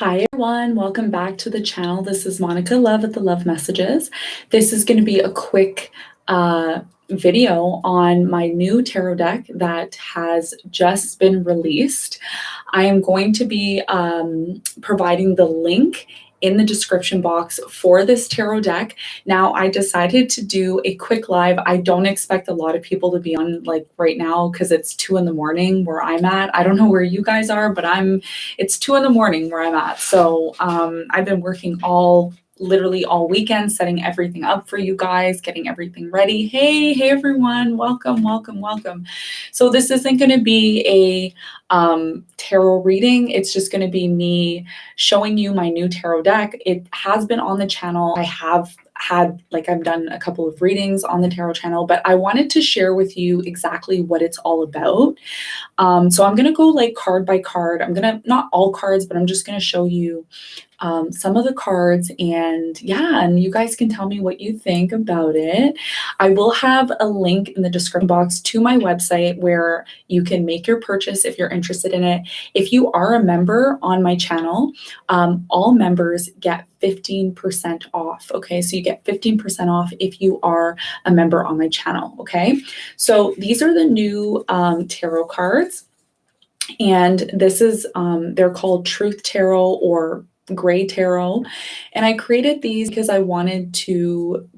Hi everyone, welcome back to the channel. This is Monica Luve at the Love Messages. This is going to be a quick video on my new tarot deck that has just been released. I am going to be providing the link in the description box for this tarot deck. Now, I decided to do a quick live. I don't expect a lot of people to be on like right now because it's 2 in the morning where I'm at. I don't know where you guys are, but it's 2 in the morning where I'm at. So I've been working literally all weekend, setting everything up for you guys, getting everything ready. Hey everyone, welcome. So this isn't going to be a tarot reading. It's just going to be me showing you my new tarot deck. It has been on the channel. I've done a couple of readings on the tarot channel, but I wanted to share with you exactly what it's all about. So I'm going to go like card by card. Not all cards, but I'm just going to show you some of the cards, and you guys can tell me what you think about it. I will have a link in the description box to my website where you can make your purchase if you're interested in it. If you are a member on my channel, all members get 15% off. Okay, so you get 15% off if you are a member on my channel. Okay, so these are the new tarot cards, and this is they're called Truth Tarot or Gray Tarot, and I created these because I wanted to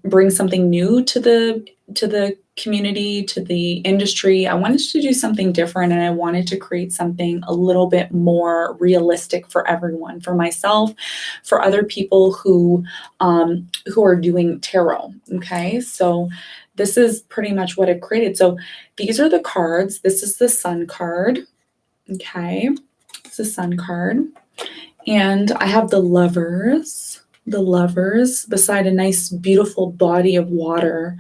bring something new to the community, to the industry. I wanted to do something different, and I wanted to create something a little bit more realistic for everyone, for myself, for other people who are doing tarot. Okay, so this is pretty much what I've created. So these are the cards. This is the Sun card. Okay, it's the Sun card. And I have the lovers beside a nice, beautiful body of water.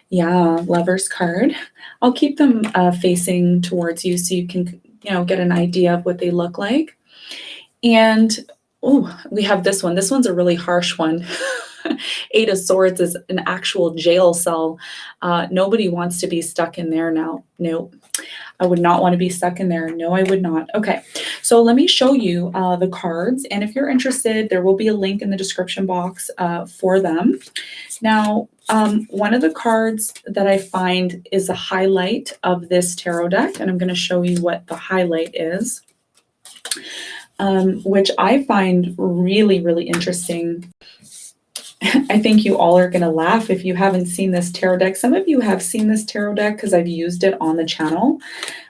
Yeah, lovers card. I'll keep them facing towards you so you can, get an idea of what they look like. And we have this one. This one's a really harsh one. Eight of Swords is an actual jail cell. Nobody wants to be stuck in there now. Nope. I would not want to be stuck in there. No, I would not. Okay, so let me show you the cards. And if you're interested, there will be a link in the description box for them. Now, one of the cards that I find is a highlight of this tarot deck, and I'm going to show you what the highlight is, which I find really, really interesting. I think you all are going to laugh if you haven't seen this tarot deck. Some of you have seen this tarot deck because I've used it on the channel,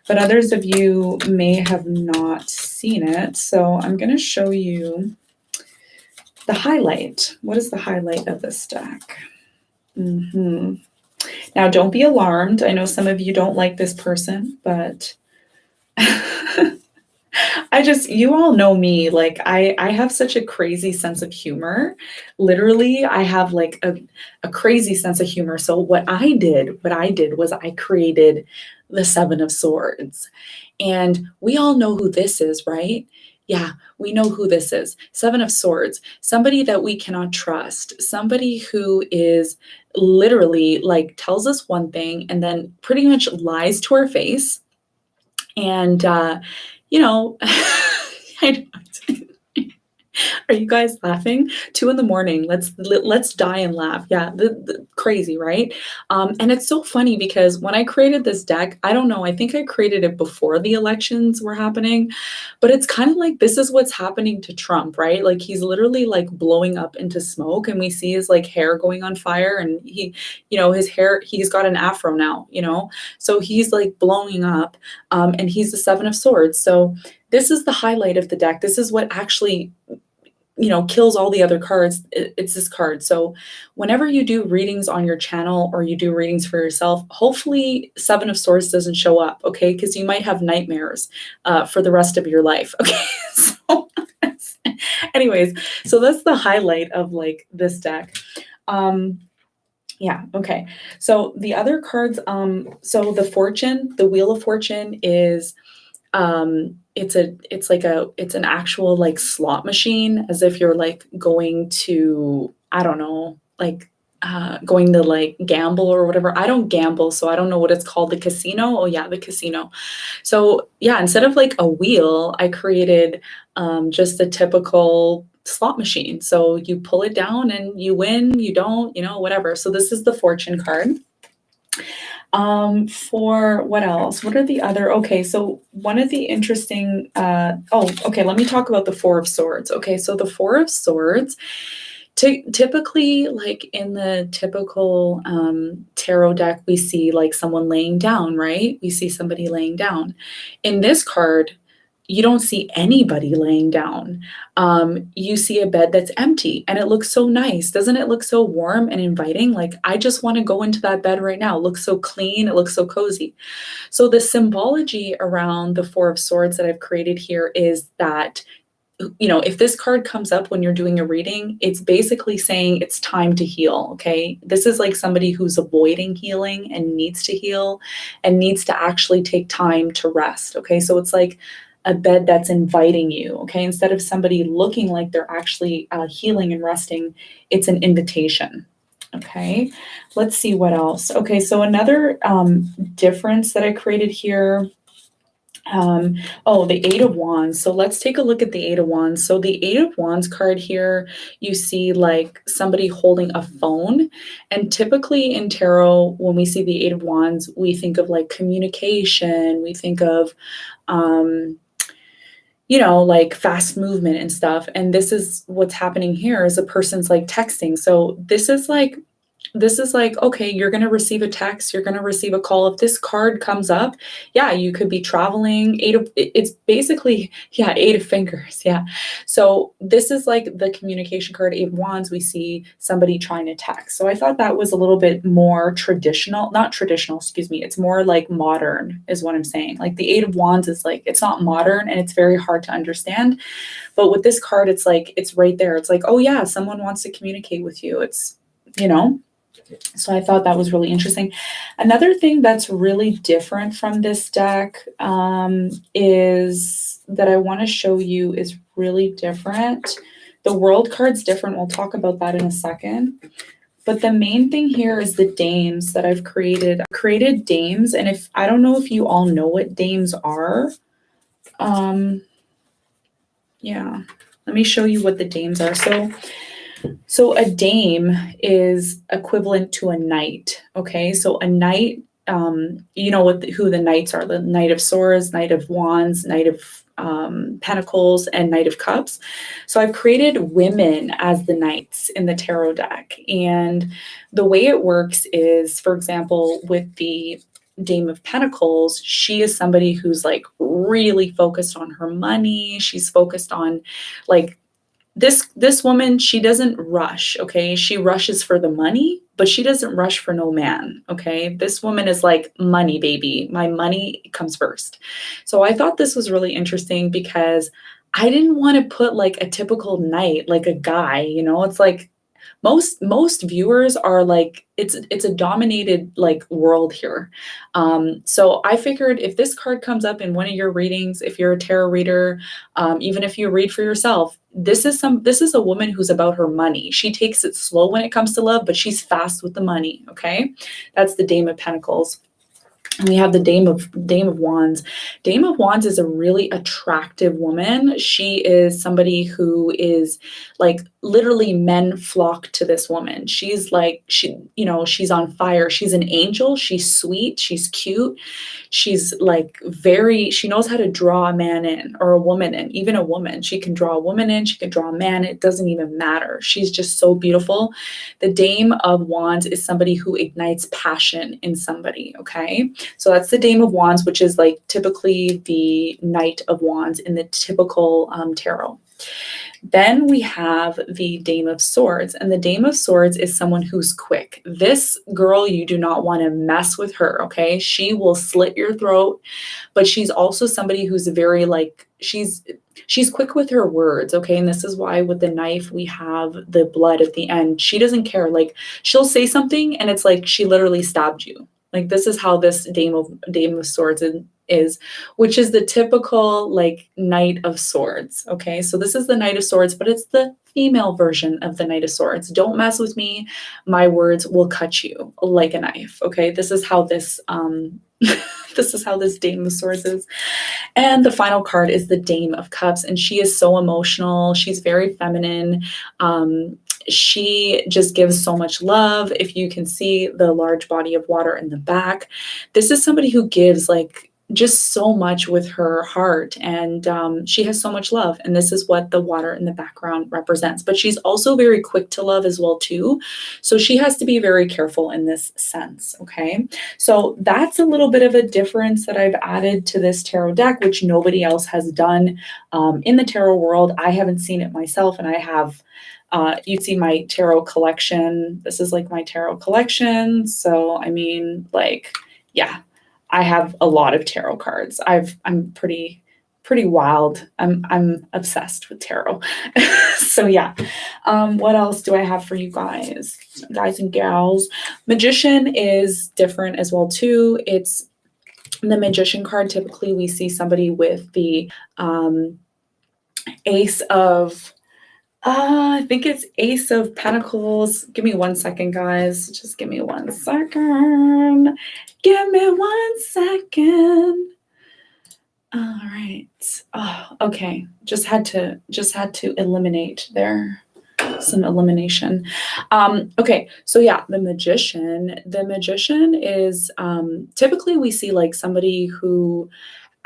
but others of you may have not seen it. So I'm going to show you the highlight. What is the highlight of this deck? Now, don't be alarmed. I know some of you don't like this person, but you all know me, like I have such a crazy sense of humor. Literally, I have like a crazy sense of humor. So what I did was I created the Seven of Swords. And we all know who this is, right? Yeah, we know who this is. Seven of Swords, somebody that we cannot trust, somebody who is literally like tells us one thing and then pretty much lies to our face. And I don't. Are you guys laughing? 2 in the morning. Let's die and laugh. Yeah, crazy, right? And it's so funny because when I created this deck, I don't know. I think I created it before the elections were happening, but it's kind of like this is what's happening to Trump, right? Like he's literally like blowing up into smoke, and we see his like hair going on fire, and his hair. He's got an afro now, so he's like blowing up, and he's the Seven of Swords. So this is the highlight of the deck. This is what actually kills all the other cards. It's this card. So whenever you do readings on your channel or you do readings for yourself, hopefully Seven of Swords doesn't show up, okay? Because you might have nightmares for the rest of your life, okay? So anyways, so that's the highlight of like this deck. Yeah, okay. So the other cards, so the Wheel of Fortune is it's an actual like slot machine, as if you're like going to, I don't know, like going to like gamble or whatever. I don't gamble, so I don't know what it's called. The casino. Oh yeah, the casino. So yeah, instead of like a wheel, I created just a typical slot machine. So you pull it down and you win, you don't, whatever. So this is the fortune card. For what else? What are the other? Okay, so one of the interesting, let me talk about the Four of Swords. Okay, so the Four of Swords, typically, like in the typical tarot deck, we see like someone laying down, right? We see somebody laying down. In this card, you don't see anybody laying down. You see a bed that's empty and it looks so nice. Doesn't it look so warm and inviting? Like, I just want to go into that bed right now. It looks so clean. It looks so cozy. So the symbology around the Four of Swords that I've created here is that, if this card comes up when you're doing a reading, it's basically saying it's time to heal, okay? This is like somebody who's avoiding healing and needs to heal and needs to actually take time to rest, okay? So it's like a bed that's inviting you, okay? Instead of somebody looking like they're actually healing and resting, it's an invitation, okay? Let's see what else. Okay, so another difference that I created here, the Eight of Wands. So let's take a look at the Eight of Wands. So the Eight of Wands card here, you see like somebody holding a phone. And typically in tarot, when we see the Eight of Wands, we think of like communication, we think of like fast movement and stuff. And this is what's happening here is a person's like texting. So this is like, okay, you're going to receive a text, you're going to receive a call. If this card comes up, yeah, you could be traveling. It's basically, yeah, Eight of Fingers. Yeah. So this is like the communication card, Eight of Wands. We see somebody trying to text. So I thought that was a little bit more traditional, not traditional, excuse me. It's more like modern is what I'm saying. Like the Eight of Wands is like, it's not modern and it's very hard to understand. But with this card, it's like, it's right there. It's like, oh yeah, someone wants to communicate with you. It's, so I thought that was really interesting. Another thing that's really different from this deck is that I want to show you is really different. The World card's different. We'll talk about that in a second. But the main thing here is the dames that I've created. I created dames, and I don't know if you all know what dames are. Yeah, let me show you what the dames are. So a dame is equivalent to a knight, okay? So a knight, you know who the knights are, the Knight of Swords, Knight of Wands, Knight of Pentacles, and Knight of Cups. So I've created women as the knights in the tarot deck. And the way it works is, for example, with the Dame of Pentacles, she is somebody who's like really focused on her money. She's focused on like, this woman, she doesn't rush, okay? She rushes for the money, but she doesn't rush for no man, okay? This woman is like, money, baby. My money comes first. So I thought this was really interesting because I didn't want to put like a typical knight, like a guy, it's like most viewers are like, it's a dominated like world here. So I figured if this card comes up in one of your readings, if you're a tarot reader, even if you read for yourself, this is a woman who's about her money. She takes it slow when it comes to love, but she's fast with the money. Okay. That's the Dame of Pentacles. And we have the Dame of Wands. Dame of Wands is a really attractive woman. She is somebody who is like literally men flock to this woman. She's like, she's on fire. She's an angel. She's sweet. She's cute. She's like she knows how to draw a man in or a woman in, even a woman. She can draw a woman in. She can draw a man. It doesn't even matter. She's just so beautiful. The Dame of Wands is somebody who ignites passion in somebody. Okay. So that's the Dame of Wands, which is like typically the Knight of Wands in the typical tarot. Then we have the Dame of Swords, and the Dame of Swords is someone who's quick. This girl, you do not want to mess with her, okay? She will slit your throat, but she's also somebody who's very like, she's quick with her words, okay? And this is why with the knife, we have the blood at the end. She doesn't care. Like, she'll say something and it's like she literally stabbed you. Like this is how this Dame of Swords is, which is the typical like Knight of Swords. Okay, so this is the Knight of Swords, but it's the female version of the Knight of Swords. Don't mess with me. My words will cut you like a knife. Okay, this is how this this is how this Dame of Swords is. And the final card is the Dame of Cups, and she is so emotional. She's very feminine. She just gives so much love. If you can see the large body of water in the back, this is somebody who gives like just so much with her heart, and she has so much love, and this is what the water in the background represents. But she's also very quick to love as well too, so she has to be very careful in this sense. Okay, so that's a little bit of a difference that I've added to this tarot deck, which nobody else has done in the tarot world. I haven't seen it myself, and I have you'd see my tarot collection. This is like my tarot collection, so I mean, like, yeah, I have a lot of tarot cards. I'm pretty wild. I'm obsessed with tarot. So yeah. What else do I have for you guys and gals? Magician is different as well too. It's the Magician card. Typically we see somebody with the Ace of I think it's Ace of Pentacles. Give me 1 second, guys. Just give me 1 second. Give me 1 second. All right. Oh, okay. Just had to eliminate there. Some elimination. Okay, so yeah, the magician. The magician is typically we see like somebody who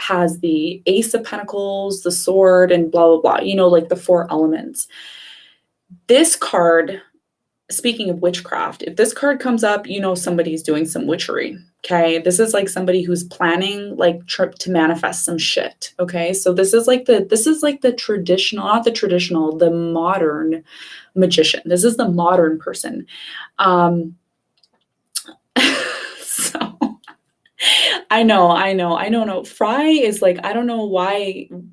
has the Ace of Pentacles, the sword, and blah, blah, blah, you know, like the 4 elements. This card, speaking of witchcraft, if this card comes up, you know somebody's doing some witchery, okay? This is like somebody who's planning like to manifest some shit, okay? So this is like the traditional, not the traditional, the modern magician. This is the modern person. So I know. Fry is like, I don't know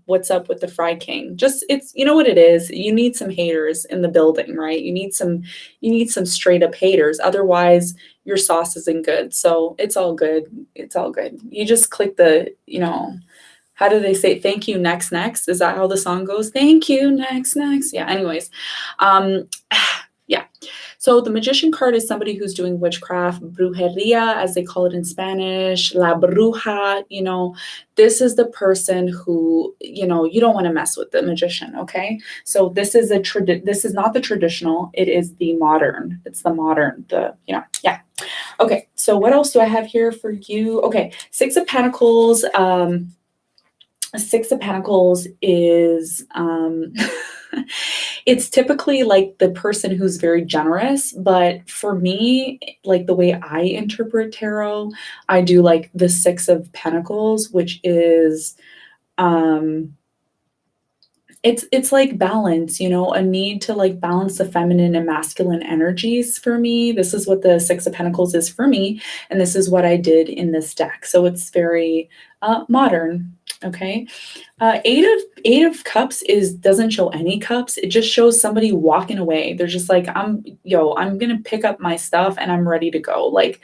what's up with the Fry King. Just, it's, you know what it is? You need some haters in the building, right? You need some straight up haters. Otherwise, your sauce isn't good. So it's all good. It's all good. You just click the, you know, how do they say thank you next? Is that how the song goes? Thank you next. Yeah, anyways. Yeah. So the magician card is somebody who's doing witchcraft, brujeria, as they call it in Spanish, la bruja, you know, this is the person who, you know, you don't want to mess with the magician, okay? So this is this is not the traditional, it is the modern. It's the modern, yeah. Okay, so what else do I have here for you? Okay, Six of Pentacles. Six of Pentacles is it's typically like the person who's very generous, but for me, like the way I interpret tarot, I do like the Six of Pentacles, which is it's like balance, you know, a need to like balance the feminine and masculine energies for me. This is what the Six of Pentacles is for me, and this is what I did in this deck. So it's very modern. Okay. Eight of Cups doesn't show any cups. It just shows somebody walking away. They're just like, I'm gonna pick up my stuff and I'm ready to go. Like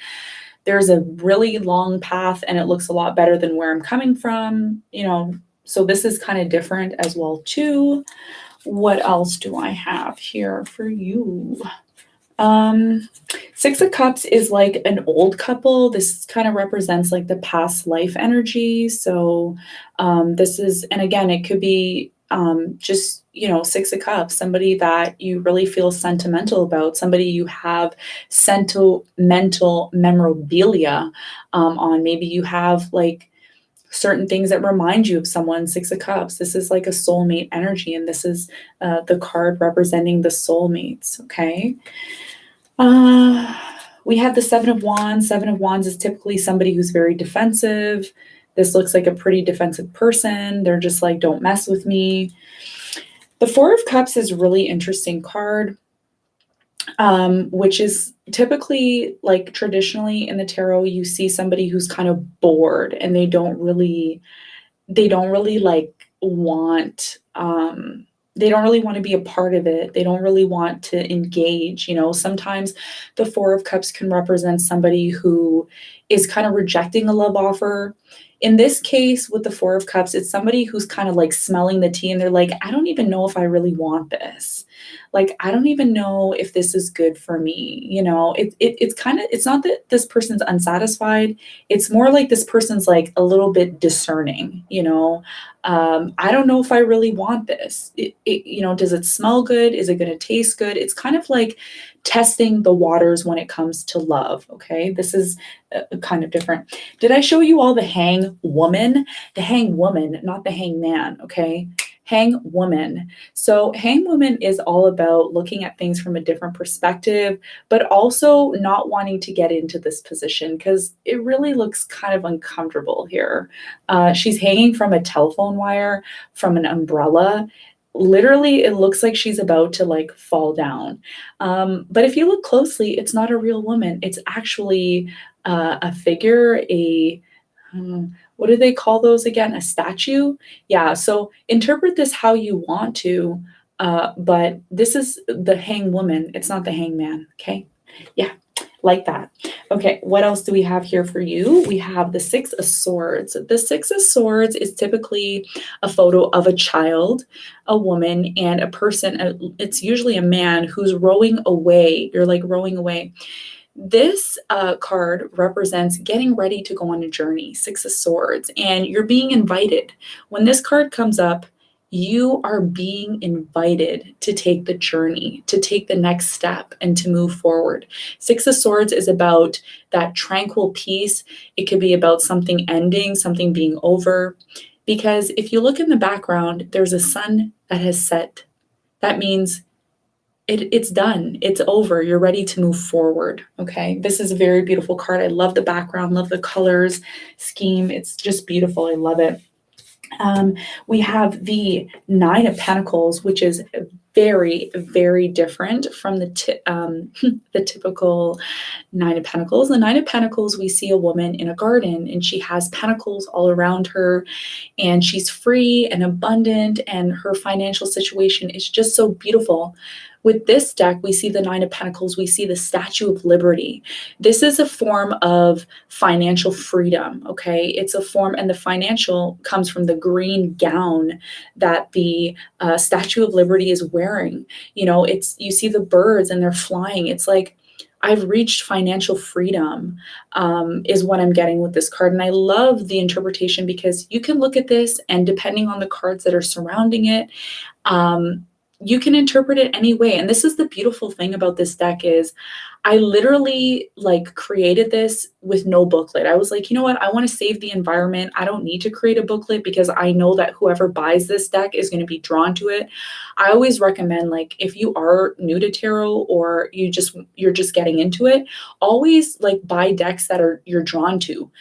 there's a really long path and it looks a lot better than where I'm coming from, you know. So this is kind of different as well too. What else do I have here for you? Six of Cups is like an old couple. This kind of represents like the past life energy. So this is, and again, it could be just, you know, Six of Cups, somebody that you really feel sentimental about, somebody you have sentimental memorabilia on. Maybe you have like certain things that remind you of someone. Six of Cups, this is like a soulmate energy, and this is the card representing the soulmates, okay? We have the Seven of Wands. Seven of Wands is typically somebody who's very defensive. This looks like a pretty defensive person. They're just like, don't mess with me. The Four of Cups is a really interesting card, which is typically like traditionally in the tarot, you see somebody who's kind of bored and they don't really like want, they don't really want to be a part of it. They don't really want to engage. You know, sometimes the Four of Cups can represent somebody who is kind of rejecting a love offer. In this case, with the Four of Cups, it's somebody who's kind of like smelling the tea and they're like, I don't even know if I really want this. Like, I don't even know if this is good for me. It's kind of, it's not that this person's unsatisfied. It's more like this person's like a little bit discerning. I don't know if I really want this. Does it smell good? Is it going to taste good? It's kind of like testing the waters when it comes to love. Okay. This is kind of different. Did I show you all the hang woman? The hang woman, not the hang man. Okay. Hang woman. So hang woman is all about looking at things from a different perspective, but also not wanting to get into this position because it really looks kind of uncomfortable here. She's hanging from a telephone wire, from an umbrella. Literally, it looks like she's about to like fall down. But if you look closely, it's not a real woman. It's actually a figure, what do they call those again? A statue? Yeah, so interpret this how you want to, but this is the hang woman. It's not the hangman, okay? Yeah, like that. Okay, what else do we have here for you? We have the Six of Swords. The Six of Swords is typically a photo of a child, a woman, and a person. It's usually a man who's rowing away. You're like rowing away. This card represents getting ready to go on a journey, Six of Swords, and you're being invited. When this card comes up, you are being invited to take the journey, to take the next step, and to move forward. Six of Swords is about that tranquil peace. It could be about something ending, something being over. Because if you look in the background, there's a sun that has set. That means it's done. It's over. You're ready to move forward. Okay. This is a very beautiful card. I love the background, love the colors scheme. It's just beautiful. I love it. We have the Nine of Pentacles, which is very, very different from the typical Nine of Pentacles. The Nine of Pentacles, we see a woman in a garden and she has pentacles all around her and she's free and abundant and her financial situation is just so beautiful. With this deck, we see the Nine of Pentacles, we see the Statue of Liberty. This is a form of financial freedom, okay? It's a form, and the financial comes from the green gown that the Statue of Liberty is wearing. You see the birds and they're flying. It's like, I've reached financial freedom, is what I'm getting with this card. And I love the interpretation because you can look at this and depending on the cards that are surrounding it, you can interpret it any way. And this is the beautiful thing about this deck is I literally like created this with no booklet. I was like, you know what? I want to save the environment. I don't need to create a booklet because I know that whoever buys this deck is going to be drawn to it. I always recommend, like, if you are new to tarot or you're just getting into it, always like buy decks that you're drawn to.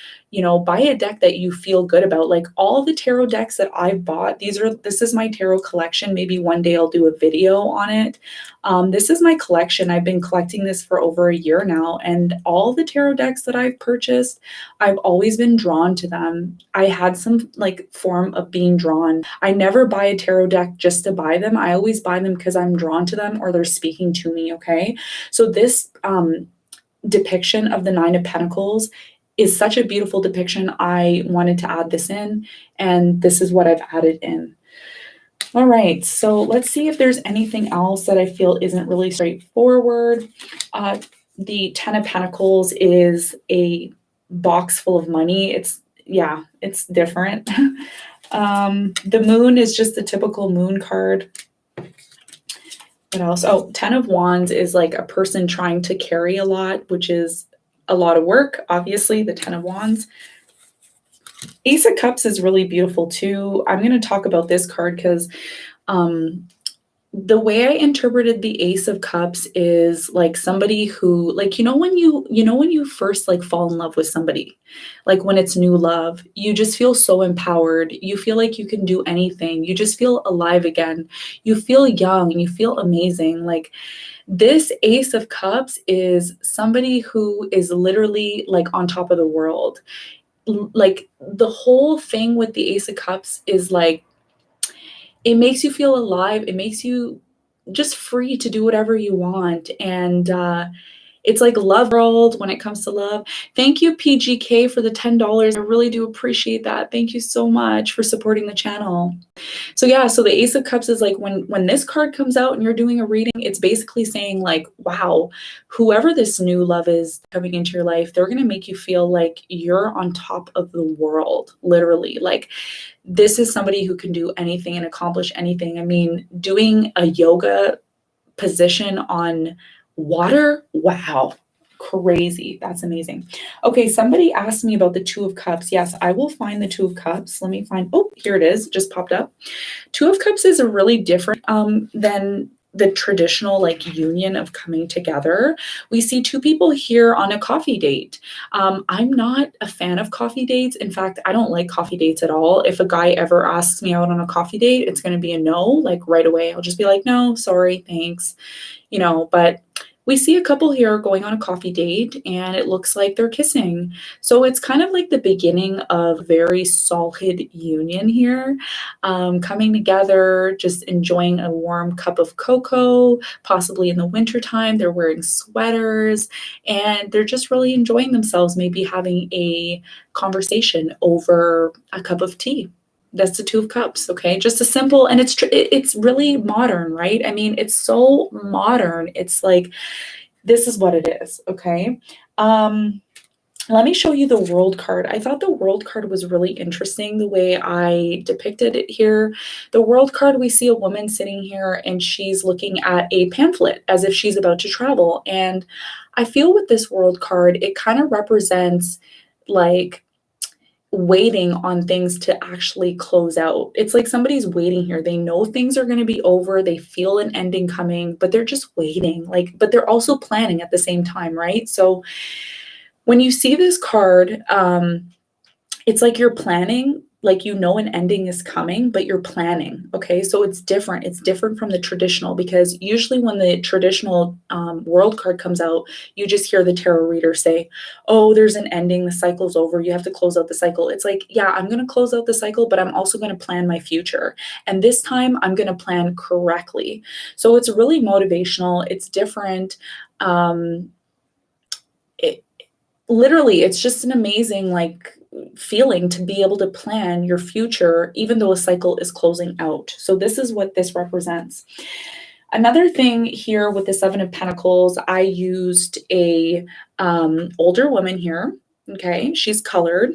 Buy a deck that you feel good about. Like all the tarot decks that I've bought, this is my tarot collection. Maybe one day I'll do a video on it. This is my collection. I've been collecting this for over a year now, and all the tarot decks that I've purchased, I've always been drawn to them. I had some like form of being drawn. I never buy a tarot deck just to buy them. I always buy them because I'm drawn to them or they're speaking to me, okay? So this depiction of the Nine of Pentacles is such a beautiful depiction. I wanted to add this in, and this is what I've added in. All right, so let's see if there's anything else that I feel isn't really straightforward. The Ten of Pentacles is a box full of money. It's different. The Moon is just the typical moon card. What else? Oh, Ten of Wands is like a person trying to carry a lot, which is a lot of work, obviously, the Ten of Wands. Ace of Cups is really beautiful too. I'm going to talk about this card because the way I interpreted the Ace of Cups is like somebody who, like, when you first like fall in love with somebody, like when it's new love, you just feel so empowered. You feel like you can do anything. You just feel alive again. You feel young and you feel amazing. Like, this Ace of Cups is somebody who is literally like on top of the world. Like the whole thing with the Ace of Cups is like, it makes you feel alive. It makes you just free to do whatever you want. And It's like love world when it comes to love. Thank you, PGK, for the $10. I really do appreciate that. Thank you so much for supporting the channel. So yeah, so the Ace of Cups is like when this card comes out and you're doing a reading, it's basically saying like, wow, whoever this new love is coming into your life, they're going to make you feel like you're on top of the world, literally. Like this is somebody who can do anything and accomplish anything. I mean, doing a yoga position on water, wow, crazy. That's amazing. Okay, somebody asked me about the Two of Cups. Yes, I will find the Two of Cups. Let me find, oh, here it is, just popped up. Two of Cups is a really different than the traditional like union of coming together. We see two people here on a coffee date. I'm not a fan of coffee dates. In fact, I don't like coffee dates at all. If a guy ever asks me out on a coffee date, it's going to be a no, like right away. I'll just be like, no, sorry, thanks. But we see a couple here going on a coffee date and it looks like they're kissing. So it's kind of like the beginning of very solid union here, coming together, just enjoying a warm cup of cocoa, possibly in the wintertime. They're wearing sweaters and they're just really enjoying themselves, maybe having a conversation over a cup of tea. That's the Two of Cups, okay? Just a simple, and it's really modern, right? I mean, it's so modern. It's like, this is what it is, okay? Let me show you the World card. I thought the World card was really interesting, the way I depicted it here. The World card, we see a woman sitting here and she's looking at a pamphlet as if she's about to travel. And I feel with this World card, it kind of represents like waiting on things to actually close out. It's like somebody's waiting here. They know things are going to be over. They feel an ending coming, but they're just waiting. But they're also planning at the same time, right? So when you see this card, it's like you're planning, like an ending is coming, but you're planning, okay? So it's different. It's different from the traditional, because usually when the traditional World card comes out, you just hear the tarot reader say, oh, there's an ending, the cycle's over, you have to close out the cycle. It's like, yeah, I'm going to close out the cycle, but I'm also going to plan my future. And this time I'm going to plan correctly. So it's really motivational. It's different. Literally, it's just an amazing feeling to be able to plan your future even though a cycle is closing out. So this is what this represents. Another thing here with the Seven of Pentacles, I used a older woman here. Okay, she's colored,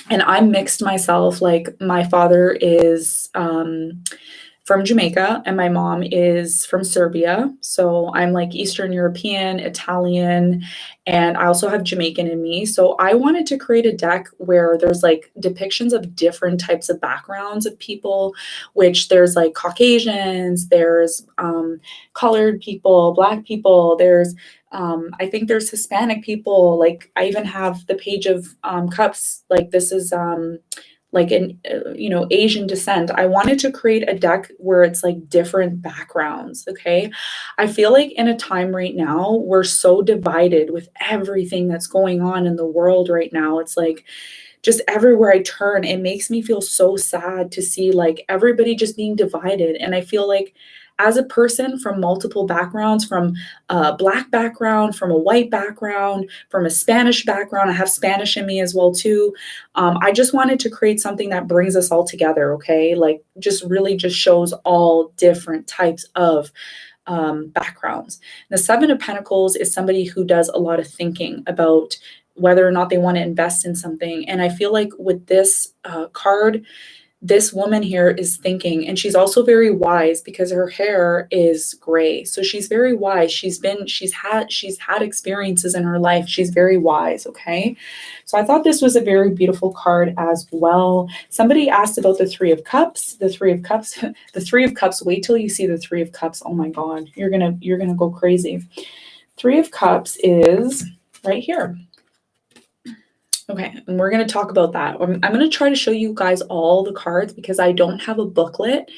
and I mixed myself. Like my father is from Jamaica and my mom is from Serbia. So I'm like Eastern European, Italian, and I also have Jamaican in me. So I wanted to create a deck where there's like depictions of different types of backgrounds of people, which there's like Caucasians, there's colored people, Black people, there's I think there's Hispanic people. Like I even have the Page of Cups. Like this is like an Asian descent. I wanted to create a deck where it's like different backgrounds. Okay, I feel like in a time right now we're so divided with everything that's going on in the world right now. It's like just everywhere I turn, it makes me feel so sad to see like everybody just being divided. And I feel like as a person from multiple backgrounds, from a Black background, from a white background, from a Spanish background, I have Spanish in me as well too. I just wanted to create something that brings us all together, okay? Like just really just shows all different types of backgrounds. The Seven of Pentacles is somebody who does a lot of thinking about whether or not they want to invest in something. And I feel like with this card, this woman here is thinking, and she's also very wise because her hair is gray. So she's very wise. She's had experiences in her life. She's very wise. Okay. So I thought this was a very beautiful card as well. Somebody asked about the Three of Cups. The Three of Cups, the Three of Cups, wait till you see the Three of Cups. Oh my God, you're going to go crazy. Three of Cups is right here. Okay, and we're going to talk about that. I'm going to try to show you guys all the cards because I don't have a booklet.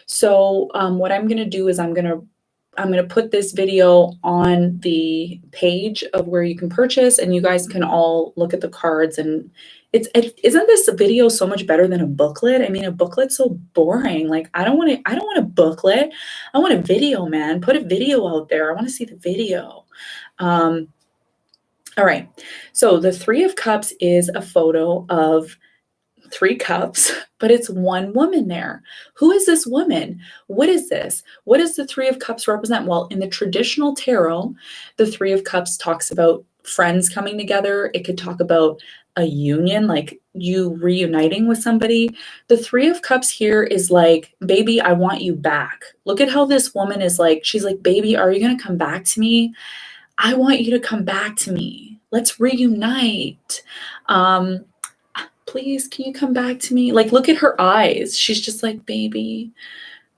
So what I'm going to do is I'm going to put this video on the page of where you can purchase, and you guys can all look at the cards. And isn't this video so much better than a booklet? I mean, a booklet's so boring. Like I don't want a booklet. I want a video, man. Put a video out there. I want to see the video. All right. So the Three of Cups is a photo of three cups, but it's one woman there. Who is this woman? What is this? What does the Three of Cups represent? Well, in the traditional tarot, the Three of Cups talks about friends coming together. It could talk about a union, like you reuniting with somebody. The Three of Cups here is like, baby, I want you back. Look at how this woman is like, she's like, baby, are you going to come back to me? I want you to come back to me. Let's reunite. Um, Please, can you come back to me? Like, look at her eyes. She's just like, baby,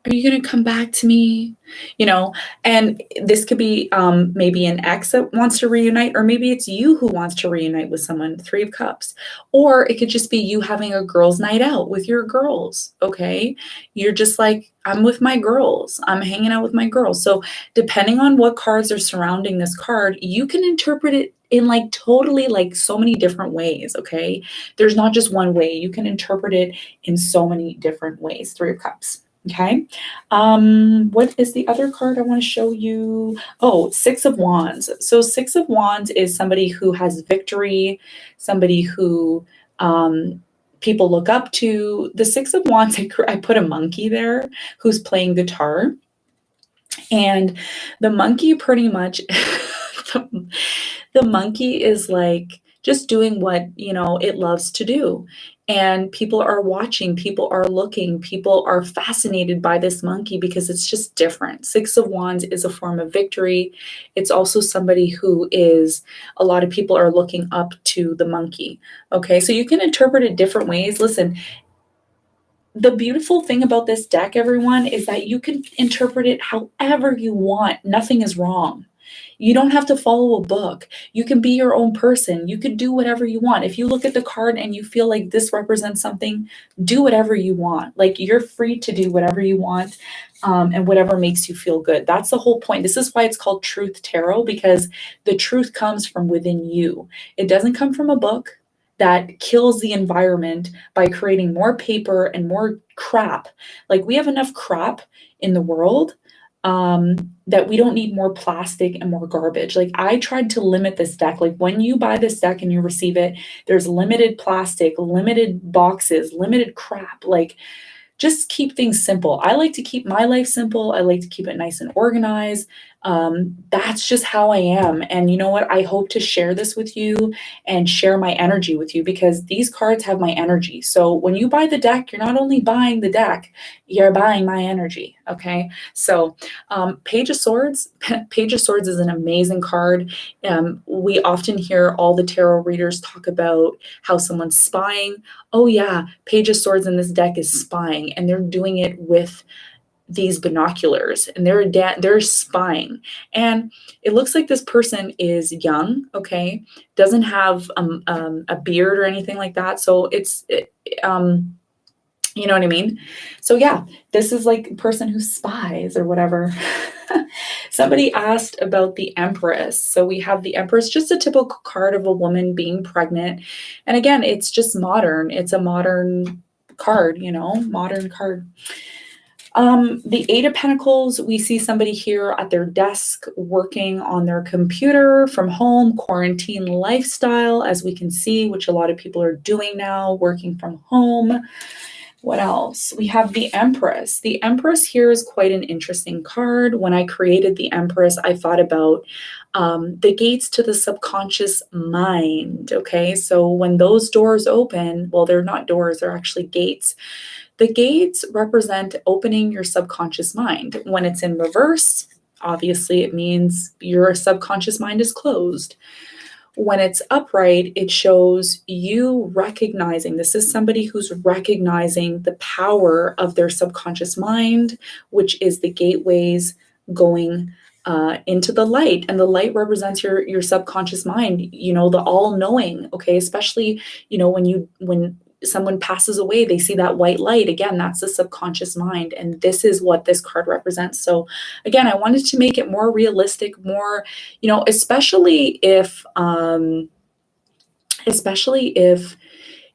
are you going to come back to me? You know, and this could be maybe an ex that wants to reunite, or maybe it's you who wants to reunite with someone, Three of Cups. Or it could just be you having a girls' night out with your girls, okay? You're just like, I'm with my girls. I'm hanging out with my girls. So depending on what cards are surrounding this card, you can interpret it in like totally like so many different ways, okay? There's not just one way. You can interpret it in so many different ways. Three of Cups. Okay. What is the other card I want to show you? Oh, Six of Wands. So Six of Wands is somebody who has victory, somebody who people look up to. The Six of Wands, I put a monkey there who's playing guitar. And the monkey pretty much, the monkey is like just doing what, you know, it loves to do. And people are watching, people are looking, people are fascinated by this monkey because it's just different. Six of Wands is a form of victory. It's also somebody who is, a lot of people are looking up to the monkey. Okay, so you can interpret it different ways. Listen, the beautiful thing about this deck, everyone, is that you can interpret it however you want. Nothing is wrong. You don't have to follow a book. You can be your own person. You could do whatever you want. If you look at the card and you feel like this represents something, do whatever you want. Like, you're free to do whatever you want, and whatever makes you feel good. That's the whole point. This is why it's called Truth Tarot, because the truth comes from within you. It doesn't come from a book that kills the environment by creating more paper and more crap. Like, we have enough crap in the world, that we don't need more plastic and more garbage. Like, I tried to limit this deck. Like, when you buy this deck and you receive it, there's limited plastic, limited boxes, limited crap. Like, just keep things simple. I like to keep my life simple. I like to keep it nice and organized. That's just how I am. And you know what? I hope to share this with you and share my energy with you, because these cards have my energy. So when you buy the deck, you're not only buying the deck, you're buying my energy. Okay. So Page of Swords. Page of Swords is an amazing card. We often hear all the tarot readers talk about how someone's spying. Oh yeah, Page of Swords in this deck is spying, and they're doing it with these binoculars, and they're spying. And it looks like this person is young, okay, doesn't have a beard or anything like that. So you know what I mean? So yeah, this is like a person who spies or whatever. Somebody asked about the Empress. So we have the Empress, just a typical card of a woman being pregnant. And again, it's just modern. It's a modern card, you know, modern card. The Eight of Pentacles, we see somebody here at their desk working on their computer from home, quarantine lifestyle, as we can see, which a lot of people are doing now, working from home. What else? We have the Empress. The Empress here is quite an interesting card. When I created the Empress, I thought about the gates to the subconscious mind. Okay, so when those doors open, well, they're not doors, they're actually gates. The gates represent opening your subconscious mind. When it's in reverse, obviously it means your subconscious mind is closed. When it's upright, it shows you recognizing, this is somebody who's recognizing the power of their subconscious mind, which is the gateways going into the light. And the light represents your subconscious mind, you know, the all-knowing, okay? Especially, you know, when someone passes away, they see that white light. Again, that's the subconscious mind. And this is what this card represents. So again, I wanted to make it more realistic, more, you know, especially if,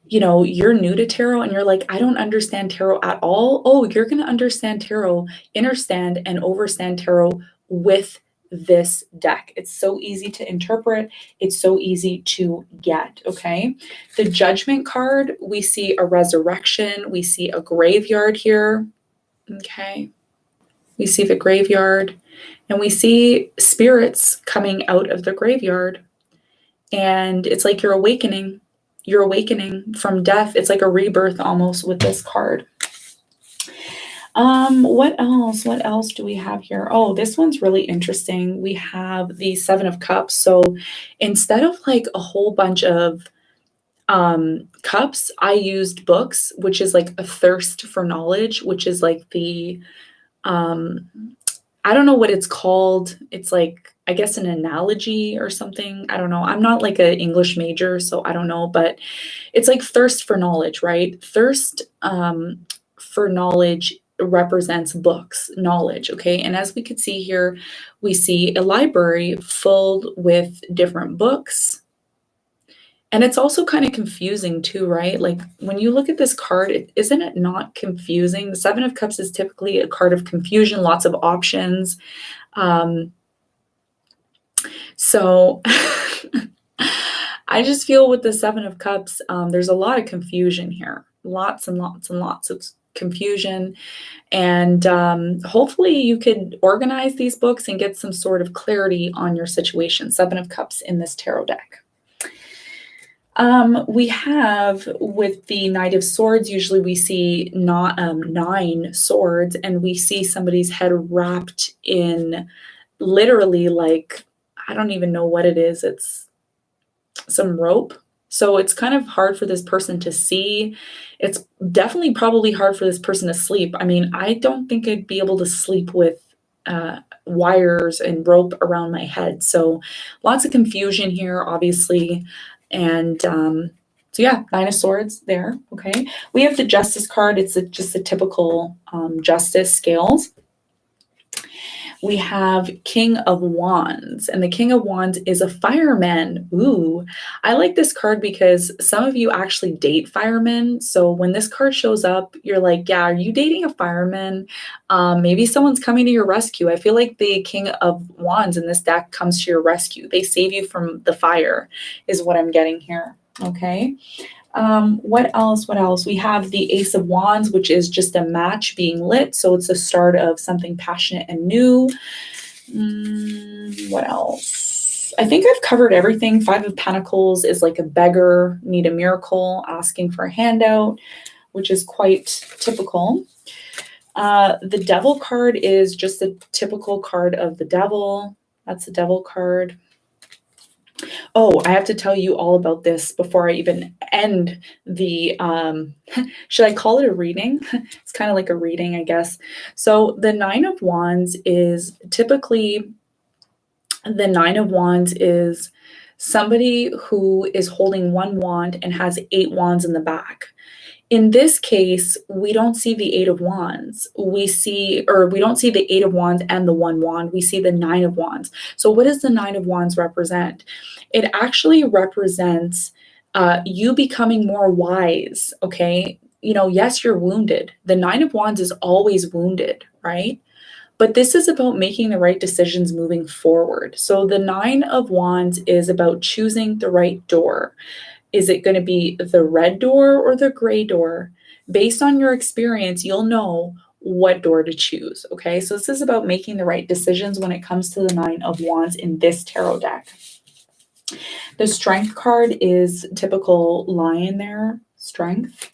you know, you're new to tarot and you're like, I don't understand tarot at all. Oh, you're going to understand tarot, understand and overstand tarot with this deck. It's so easy to interpret. It's so easy to get, okay? The Judgment card, we see a resurrection. We see a graveyard here, okay? We see the graveyard, and we see spirits coming out of the graveyard. And it's like you're awakening. You're awakening from death. It's like a rebirth almost with this card. What else? What else do we have here? Oh, this one's really interesting. We have the Seven of Cups. So instead of like a whole bunch of cups, I used books, which is like a thirst for knowledge, which is like the I don't know what it's called. It's like, I guess, an analogy or something. I don't know. I'm not like an English major, so I don't know, but it's like thirst for knowledge, right? Thirst for knowledge represents books, knowledge, okay? And as we could see here, we see a library filled with different books. And it's also kind of confusing too, right? Like when you look at this card, isn't it not confusing? The Seven of Cups is typically a card of confusion, lots of options. So I just feel with the Seven of Cups, there's a lot of confusion here. Lots and lots and lots of confusion. And hopefully you could organize these books and get some sort of clarity on your situation. Seven of Cups in this tarot deck. We have with the Knight of Swords, usually we see not 9 swords, and we see somebody's head wrapped in literally like, I don't even know what it is. It's some rope. So it's kind of hard for this person to see. It's definitely probably hard for this person to sleep. I mean, I don't think I'd be able to sleep with wires and rope around my head. So lots of confusion here, obviously. And so yeah, 9 of Swords there, okay? We have the Justice card. It's just a typical justice scales. We have King of Wands, and the King of Wands is a fireman. Ooh, I like this card because some of you actually date firemen. So when this card shows up, you're like, yeah, are you dating a fireman? Maybe someone's coming to your rescue. I feel like the King of Wands in this deck comes to your rescue. They save you from the fire is what I'm getting here, okay? What else? What else? We have the Ace of Wands, which is just a match being lit. So it's the start of something passionate and new. What else? I think I've covered everything. 5 of Pentacles is like a beggar, need a miracle, asking for a handout, which is quite typical. The Devil card is just a typical card of the devil. That's the Devil card. Oh, I have to tell you all about this before I even end the, should I call it a reading? It's kind of like a reading, I guess. So the 9 of Wands is typically, the 9 of Wands is somebody who is holding 1 wand and has 8 wands in the back. In this case, we don't see the 8 of Wands. We don't see the 8 of Wands and the 1 wand. We see the 9 of Wands. So what does the 9 of Wands represent? It actually represents you becoming more wise, okay? You know, yes, you're wounded. The 9 of Wands is always wounded, right? But this is about making the right decisions moving forward. So the 9 of Wands is about choosing the right door. Is it going to be the red door or the gray door? Based on your experience, you'll know what door to choose, okay? So this is about making the right decisions when it comes to the 9 of Wands in this tarot deck. The Strength card is typical lion there, strength.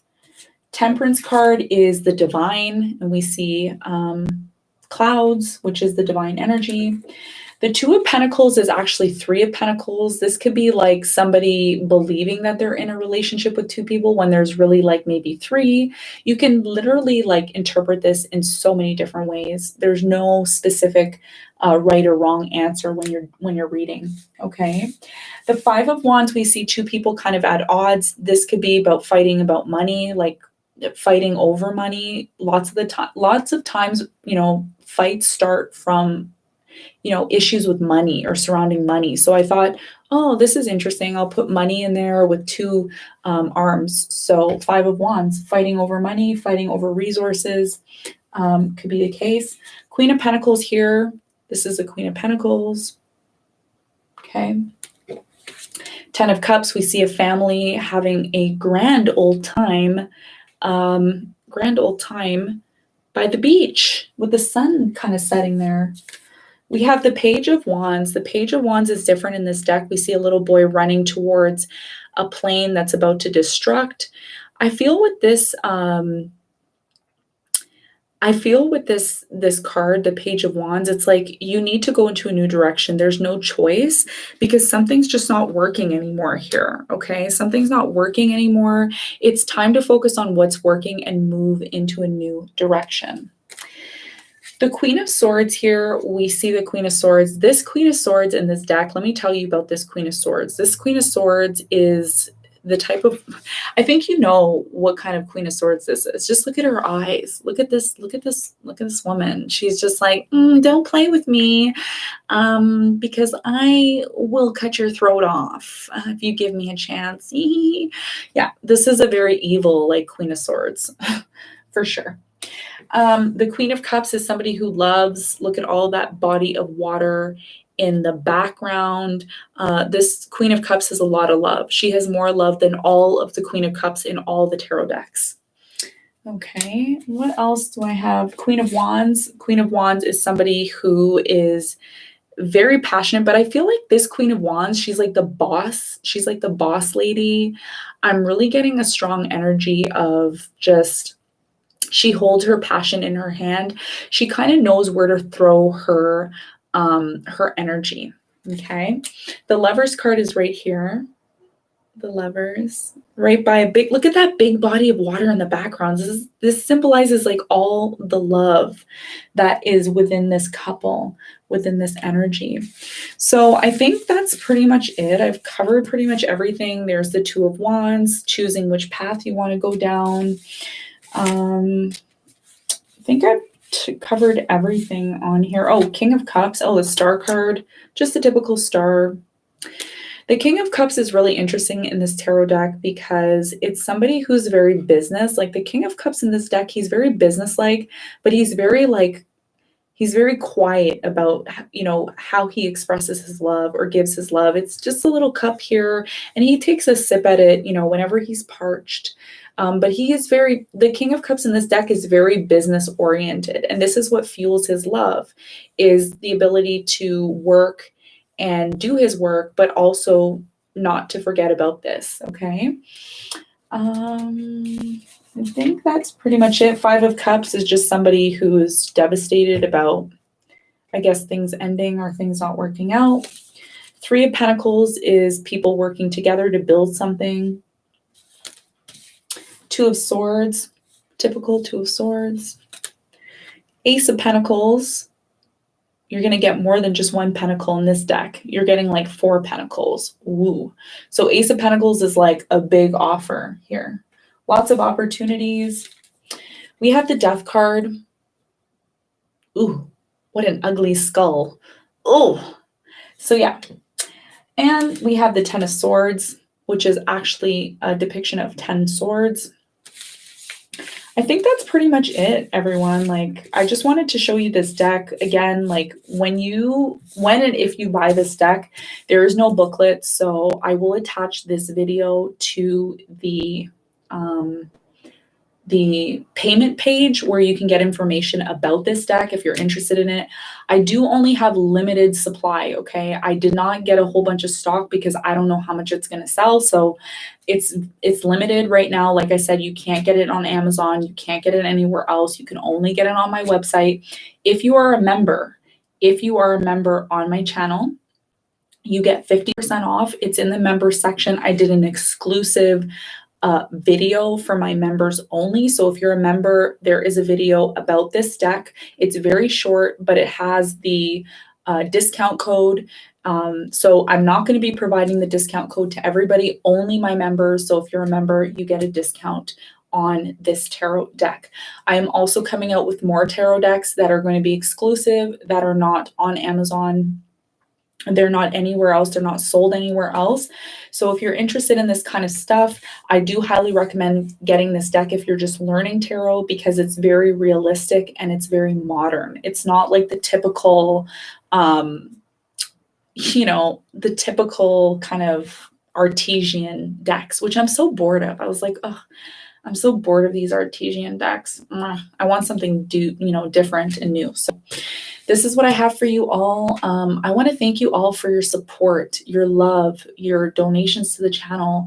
Temperance card is the divine, and we see clouds, which is the divine energy. The 2 of Pentacles is actually 3 of Pentacles. This could be like somebody believing that they're in a relationship with 2 people when there's really like maybe 3. You can literally like interpret this in so many different ways. There's no specific right or wrong answer when you're reading, okay? The 5 of Wands, we see 2 people kind of at odds. This could be about fighting about money, like fighting over money. Lots of times, you know, fights start from, you know, issues with money or surrounding money. So I thought, oh, this is interesting. I'll put money in there with 2 arms. So 5 of Wands, fighting over money, fighting over resources, could be the case. Queen of Pentacles here. This is the Queen of Pentacles. Okay. 10 of Cups, we see a family having a grand old time by the beach with the sun kind of setting there. We have the Page of Wands. The Page of Wands is different in this deck. We see a little boy running towards a plane that's about to destruct. I feel with this this card, the Page of Wands, it's like you need to go into a new direction. There's no choice because something's just not working anymore here, okay? Something's not working anymore. It's time to focus on what's working and move into a new direction. The Queen of Swords here, we see the Queen of Swords. This Queen of Swords in this deck, let me tell you about this Queen of Swords. This Queen of Swords is the type of, I think you know what kind of Queen of Swords this is. Just look at her eyes. Look at this woman. She's just like, don't play with me because I will cut your throat off if you give me a chance. Yeah, this is a very evil like Queen of Swords for sure. The Queen of Cups is somebody who loves, look at all that body of water in the background. This Queen of Cups has a lot of love. She has more love than all of the Queen of Cups in all the tarot decks. Okay, what else do I have? Queen of Wands. Queen of Wands is somebody who is very passionate, but I feel like this Queen of Wands, she's like the boss. She's like the boss lady. I'm really getting a strong energy of just, she holds her passion in her hand. She kind of knows where to throw her energy. Okay. The Lovers card is right here. The Lovers, right by a big, look at that big body of water in the background. This symbolizes like all the love that is within this couple, within this energy. So I think that's pretty much it. I've covered pretty much everything. There's the Two of Wands, choosing which path you want to go down. I think I've covered everything on here. Oh, King of Cups. Oh, the Star card, just a typical star. The King of Cups is really interesting in this tarot deck because it's somebody who's very business. Like the King of Cups in this deck, he's very business-like, but he's very quiet about, you know, how he expresses his love or gives his love. It's just a little cup here, and he takes a sip at it, you know, whenever he's parched. But the King of Cups in this deck is very business oriented. And this is what fuels his love, is the ability to work and do his work, but also not to forget about this. Okay. I think that's pretty much it. Five of Cups is just somebody who's devastated about, I guess, things ending or things not working out. Three of Pentacles is people working together to build something. Two of Swords, typical Two of Swords. Ace of Pentacles, you're going to get more than just one pentacle in this deck. You're getting like 4 pentacles. Woo. So Ace of Pentacles is like a big offer here. Lots of opportunities. We have the Death card. Ooh, what an ugly skull. Oh, so yeah. And we have the Ten of Swords, which is actually a depiction of 10 swords. I think that's pretty much it, everyone. Like, I just wanted to show you this deck. Again, like when and if you buy this deck, there is no booklet. So I will attach this video to the payment page where you can get information about this deck if you're interested in it. I do only have limited supply, okay? I did not get a whole bunch of stock because I don't know how much it's going to sell. So it's limited right now. Like I said, you can't get it on Amazon. You can't get it anywhere else. You can only get it on my website. If you are a member on my channel, you get 50% off. It's in the member section. I did an exclusive video for my members only. So if you're a member, there is a video about this deck. It's very short, but it has the discount code. So I'm not going to be providing the discount code to everybody, only my members. So if you're a member, you get a discount on this tarot deck. I am also coming out with more tarot decks that are going to be exclusive, that are not on Amazon. They're not anywhere else. They're not sold anywhere else. So if you're interested in this kind of stuff, I do highly recommend getting this deck if you're just learning tarot, because it's very realistic and it's very modern. It's not like the typical the typical kind of artesian decks, which I'm so bored of. I was like, oh, I'm so bored of these artesian decks. I want something different and new. So this is what I have for you all. I want to thank you all for your support, your love, your donations to the channel.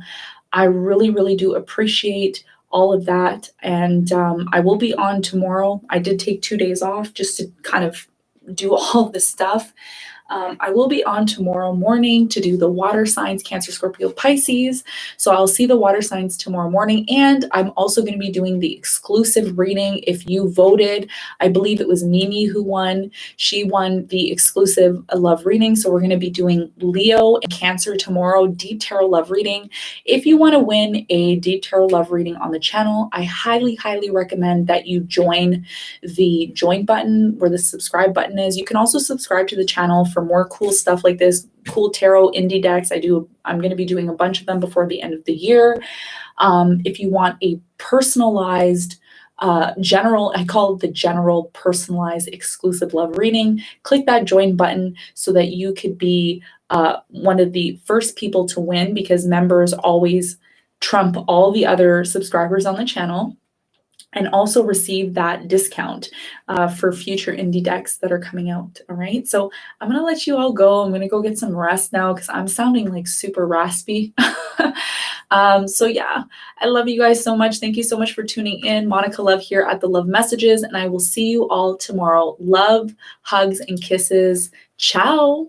I really, really do appreciate all of that. And I will be on tomorrow. I did take 2 days off just to kind of do all this stuff. I will be on tomorrow morning to do the water signs, Cancer, Scorpio, Pisces. So I'll see the water signs tomorrow morning. And I'm also going to be doing the exclusive reading. If you voted, I believe it was Mimi who won. She won the exclusive love reading. So we're going to be doing Leo and Cancer tomorrow, deep tarot love reading. If you want to win a deep tarot love reading on the channel, I highly, highly recommend that you join the join button where the subscribe button is. You can also subscribe to the channel for more cool stuff like this, cool tarot indie decks. I'm going to be doing a bunch of them before the end of the year. If you want a personalized general, I call it the general personalized exclusive love reading, click that join button so that you could be one of the first people to win, because members always trump all the other subscribers on the channel, and also receive that discount for future indie decks that are coming out. All right, so I'm gonna let you all go. I'm gonna go get some rest now because I'm sounding like super raspy. So yeah, I love you guys so much. Thank you so much for tuning in. Monica Luve here at the Love Messages, and I will see you all tomorrow. Love, hugs, and kisses. Ciao.